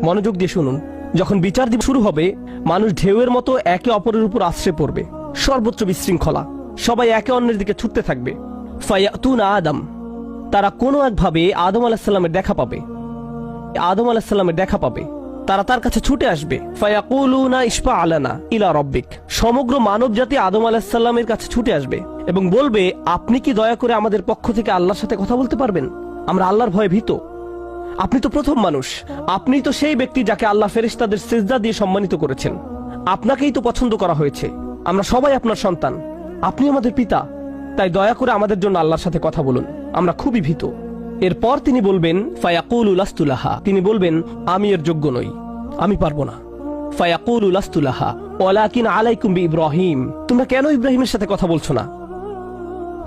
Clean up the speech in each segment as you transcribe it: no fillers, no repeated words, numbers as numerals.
মনোযোগ দিয়ে শুনুন। যখন বিচার দিবস শুরু হবে, মানুষ ঢেউয়ের মতো একে অপরের উপর আশ্রয় পড়বে, সর্বোচ্চ বিশৃঙ্খলা, সবাই একে অন্যের দিকে ছুটতে থাকবে। ফায়াতুনা আদম, তারা কোনো একভাবে আদম আলাইহিস সালামের দেখা পাবে। আদম আলাইহিস সালামের দেখা পাবে, তারা তার কাছে ছুটে আসবে। ফায়াকুলুনা ইশফা আলানা ইলা রাব্বিক, সমগ্র মানব জাতি আদম আলাইহিস সালামের কাছে ছুটে আসবে এবং বলবে, আপনি কি দয়া করে আমাদের পক্ষ থেকে আল্লাহর সাথে কথা বলতে পারবেন? আমরা আল্লাহর ভয়ে ভীত। আপনি তো প্রথম মানুষ, আপনি তো সেই ব্যক্তি যাকে আল্লাহ ফেরেশতাদের সিজদা দিয়ে সম্মানিত করেছেন, আপনাকেই তো পছন্দ করা হয়েছে। আমরা সবাই আপনার সন্তান, আপনি আমাদের পিতা, তাই দয়া করে আমাদের জন্য আল্লাহর সাথে কথা বলুন, আমরা খুবই ভীত। এরপর তিনি বলবেন, ফায়াকুলু লাস্তু লাহা, তিনি বলবেন, আমি এর যোগ্য নই, আমি পারবো না। ফায়াকুলু লাস্তু লাহা ওয়ালাকিন আলাইকুম বিইব্রাহিম, তোমরা কেন ইব্রাহিমের সাথে কথা বলছো না?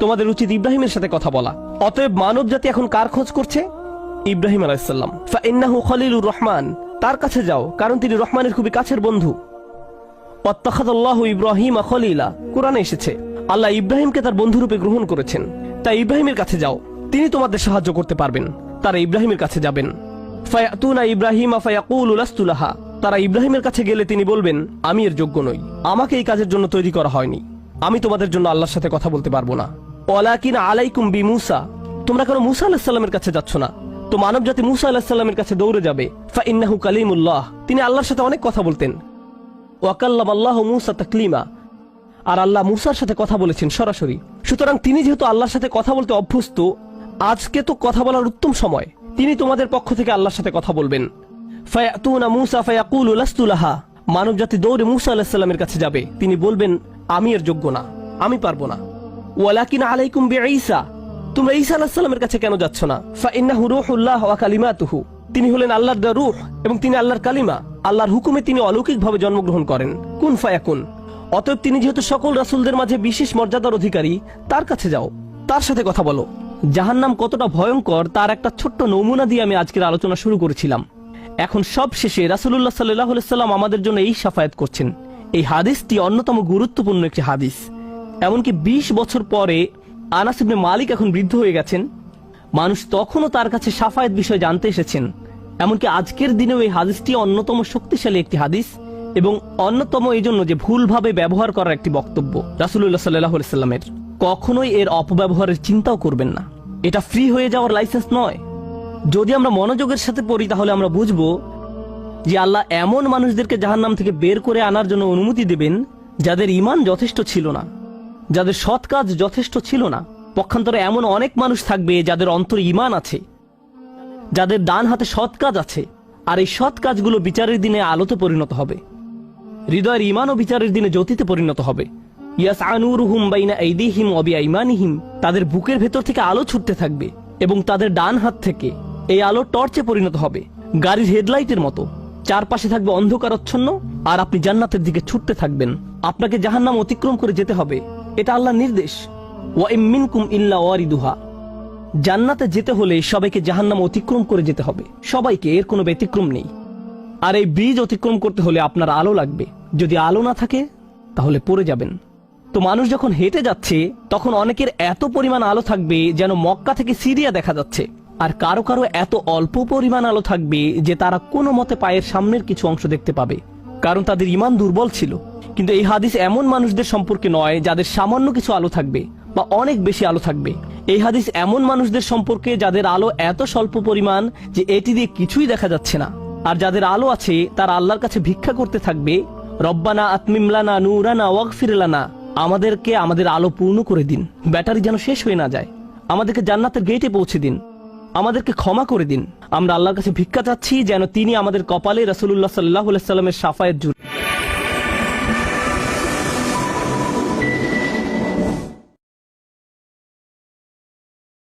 তোমাদের উচিত ইব্রাহিমের সাথে কথা বলা। অতএব মানব জাতি এখন কার খোঁজ করছে? ইব্রাহিম আলাইহিস সালাম। ফাইন্নাহু খলিলুর রহমান, তার কাছে যাও, কারণ তিনি রহমানের খুবই কাছের বন্ধু। ওয়াত্তাখাযাল্লাহু ইব্রাহিমা খলিলা, কোরআনে এসেছে আল্লাহ ইব্রাহিমকে তার বন্ধুরূপে গ্রহণ করেছেন। তাই ইব্রাহিমের কাছে যাও, তিনি তোমাদের সাহায্য করতে পারবেন। তারা ইব্রাহিমের কাছে যাবেন। ফায়াতুনা ইব্রাহিমা ফায়াকুলু লাস্তু লাহা, তারা ইব্রাহিমের কাছে গেলে তিনি বলবেন, আমি এর যোগ্য নই, আমাকে এই কাজের জন্য তৈরি করা হয়নি, আমি তোমাদের জন্য আল্লাহর সাথে কথা বলতে পারবো না। ওয়ালাকিন আলাইকুম বিমূসা, তোমরা কেন মূসা আলাইহিস সালামের কাছে যাচ্ছ না? তো মানব জাতি মূসা আলাইহিস সালামের কাছে দৌড়ে যাবে। ফাইন্নাহু কালিমুল্লাহ, তিনি আল্লাহর সাথে অনেক কথা বলতেন। ওয়া কাল্লামাল্লাহু মূসা তাকলিমা, আর আল্লাহ মূসার সাথে কথা বলেছেন সরাসরি। সুতরাং তিনি যেহেতু আল্লাহর সাথে কথা বলতে অভ্যস্ত, আজকে তো কথা বলার উত্তম সময়, তিনি তোমাদের পক্ষ থেকে আল্লাহর সাথে কথা বলবেন। ফায়াতুনা মূসা ফায়াকুলু লাস্তু লাহা, মানব জাতি দৌড়ে মূসা আলাইহিস সালামের কাছে যাবে, তিনি বলবেন, আমি এর যোগ্য না, আমি পারবো না। ওয়ালাকিন আলাইকুম বিঈসা, তোমরা ঈসা আলাইহিস সালামের কাছে কেন যাচ্ছ না? ফাইন্নাহু রূহুল্লাহ ওয়া কালিমাতুহু, তিনি হলেন আল্লাহর দেওয়া রূহ এবং তিনি আল্লাহর কালিমা, আল্লাহর হুকুমে তিনি অলৌকিকভাবে জন্মগ্রহণ করেন। কুন ফায়াকুন, অতএব তিনি যেহেতু সকল রাসূলদের মাঝে বিশেষ মর্যাদার অধিকারী, তার কাছে যাও, তার সাথে কথা বলো। জাহান্নাম কতটা ভয়ঙ্কর তার একটা ছোট্ট নমুনা দিয়ে আমি আজকের আলোচনা শুরু করেছিলাম। এখন সব শেষে রাসূলুল্লাহ সাল্লাল্লাহু আলাইহি সাল্লাম আমাদের জন্য এই শাফায়াত করছেন। এই হাদিসটি অন্যতম গুরুত্বপূর্ণ একটি হাদিস। এমনকি 20 বছর পরে আনাস ইবনে মালিক এখন বৃদ্ধ হয়ে গেছেন, মানুষ তখনও তার কাছে শাফায়াত বিষয় জানতে এসেছেন। এমনকি আজকের দিনেও এই হাদিসটি অন্যতম শক্তিশালী একটি হাদিস এবং অন্যতম এই জন্য যে ভুলভাবে ব্যবহার করার একটি বক্তব্য রাসূলুল্লাহ সাল্লাল্লাহু আলাইহি সাল্লামের। কখনোই এর অপব্যবহারের চিন্তাও করবেন না, এটা ফ্রি হয়ে যাওয়ার লাইসেন্স নয়। যদি আমরা মনোযোগের সাথে পড়ি তাহলে আমরা বুঝবো যে আল্লাহ এমন মানুষদেরকে জাহান্নাম থেকে বের করে আনার জন্য অনুমতি দেবেন যাদের ঈমান যথেষ্ট ছিল না, যাদের সৎ কাজ যথেষ্ট ছিল না। পক্ষান্তরে এমন অনেক মানুষ থাকবে যাদের অন্তরে ঈমান আছে, যাদের ডান হাতে সৎ কাজ আছে, আর এই সৎ কাজগুলো বিচারের দিনে আলোতে পরিণত হবে, হৃদয়ের ঈমান ও বিচারের দিনে জ্যোতিতে পরিণত হবে। ইয়াসআ নূরুহুম বাইনা আইদিহিম ওয়া বিআইমানিহিম, তাদের বুকের ভেতর থেকে আলো ছুটতে থাকবে এবং তাদের ডান হাত থেকে এই আলো টর্চে পরিণত হবে, গাড়ির হেডলাইটের মতো। চারপাশে থাকবে অন্ধকারাচ্ছন্ন, আর আপনি জান্নাতের দিকে ছুটতে থাকবেন। আপনাকে জাহান্নাম অতিক্রম করে যেতে হবে, এটা আল্লাহর নির্দেশ। ওয়া ইম মিনকুম ইল্লা ওয়ারিদুহা, জান্নাতে যেতে হলে সবাইকে জাহান্নাম অতিক্রম করে যেতে হবে, সবাইকে, এর কোনো ব্যতিক্রম নেই। আর এই ব্রিজ অতিক্রম করতে হলে আপনার আলো লাগবে, যদি আলো না থাকে তাহলে পড়ে যাবেন। তো মানুষ যখন হেঁটে যাচ্ছে তখন অনেকের এত পরিমাণ আলো থাকবে যেন মক্কা থেকে সিরিয়া দেখা যাচ্ছে, আর কারো কারো এত অল্প পরিমাণ আলো থাকবে যে তারা কোনো মতে পায়ের সামনের কিছু অংশ দেখতে পাবে, কারণ তাদের ঈমান দুর্বল ছিল। কিন্তু এই হাদিস এমন মানুষদের সম্পর্কে নয় যাদের সামান্য কিছু আলো থাকবে বা অনেক বেশি আলো থাকবে। এই হাদিস এমন মানুষদের সম্পর্কে যাদের আলো এত স্বল্প পরিমাণ যে এটি দিয়ে কিছুই দেখা যাচ্ছে না, আর যাদের আলো আছে তারা আল্লাহর কাছে ভিক্ষা করতে থাকবে, রব্বানা আতমিম লানা নূরানা ওয়াগফির লানা, আমাদেরকে আমাদের আলো পূর্ণ করে দিন, ব্যাটারি যেন শেষ হয়ে না যায়, আমাদেরকে জান্নাতের গেটে পৌঁছে দিন, আমাদেরকে ক্ষমা করে দিন। আমরা আল্লাহর কাছে ভিক্ষা চাচ্ছি যেন তিনি আমাদের কপালে রাসূলুল্লাহ সাল্লাল্লাহু আলাইহি সাল্লামের শাফায়াত জুড়ে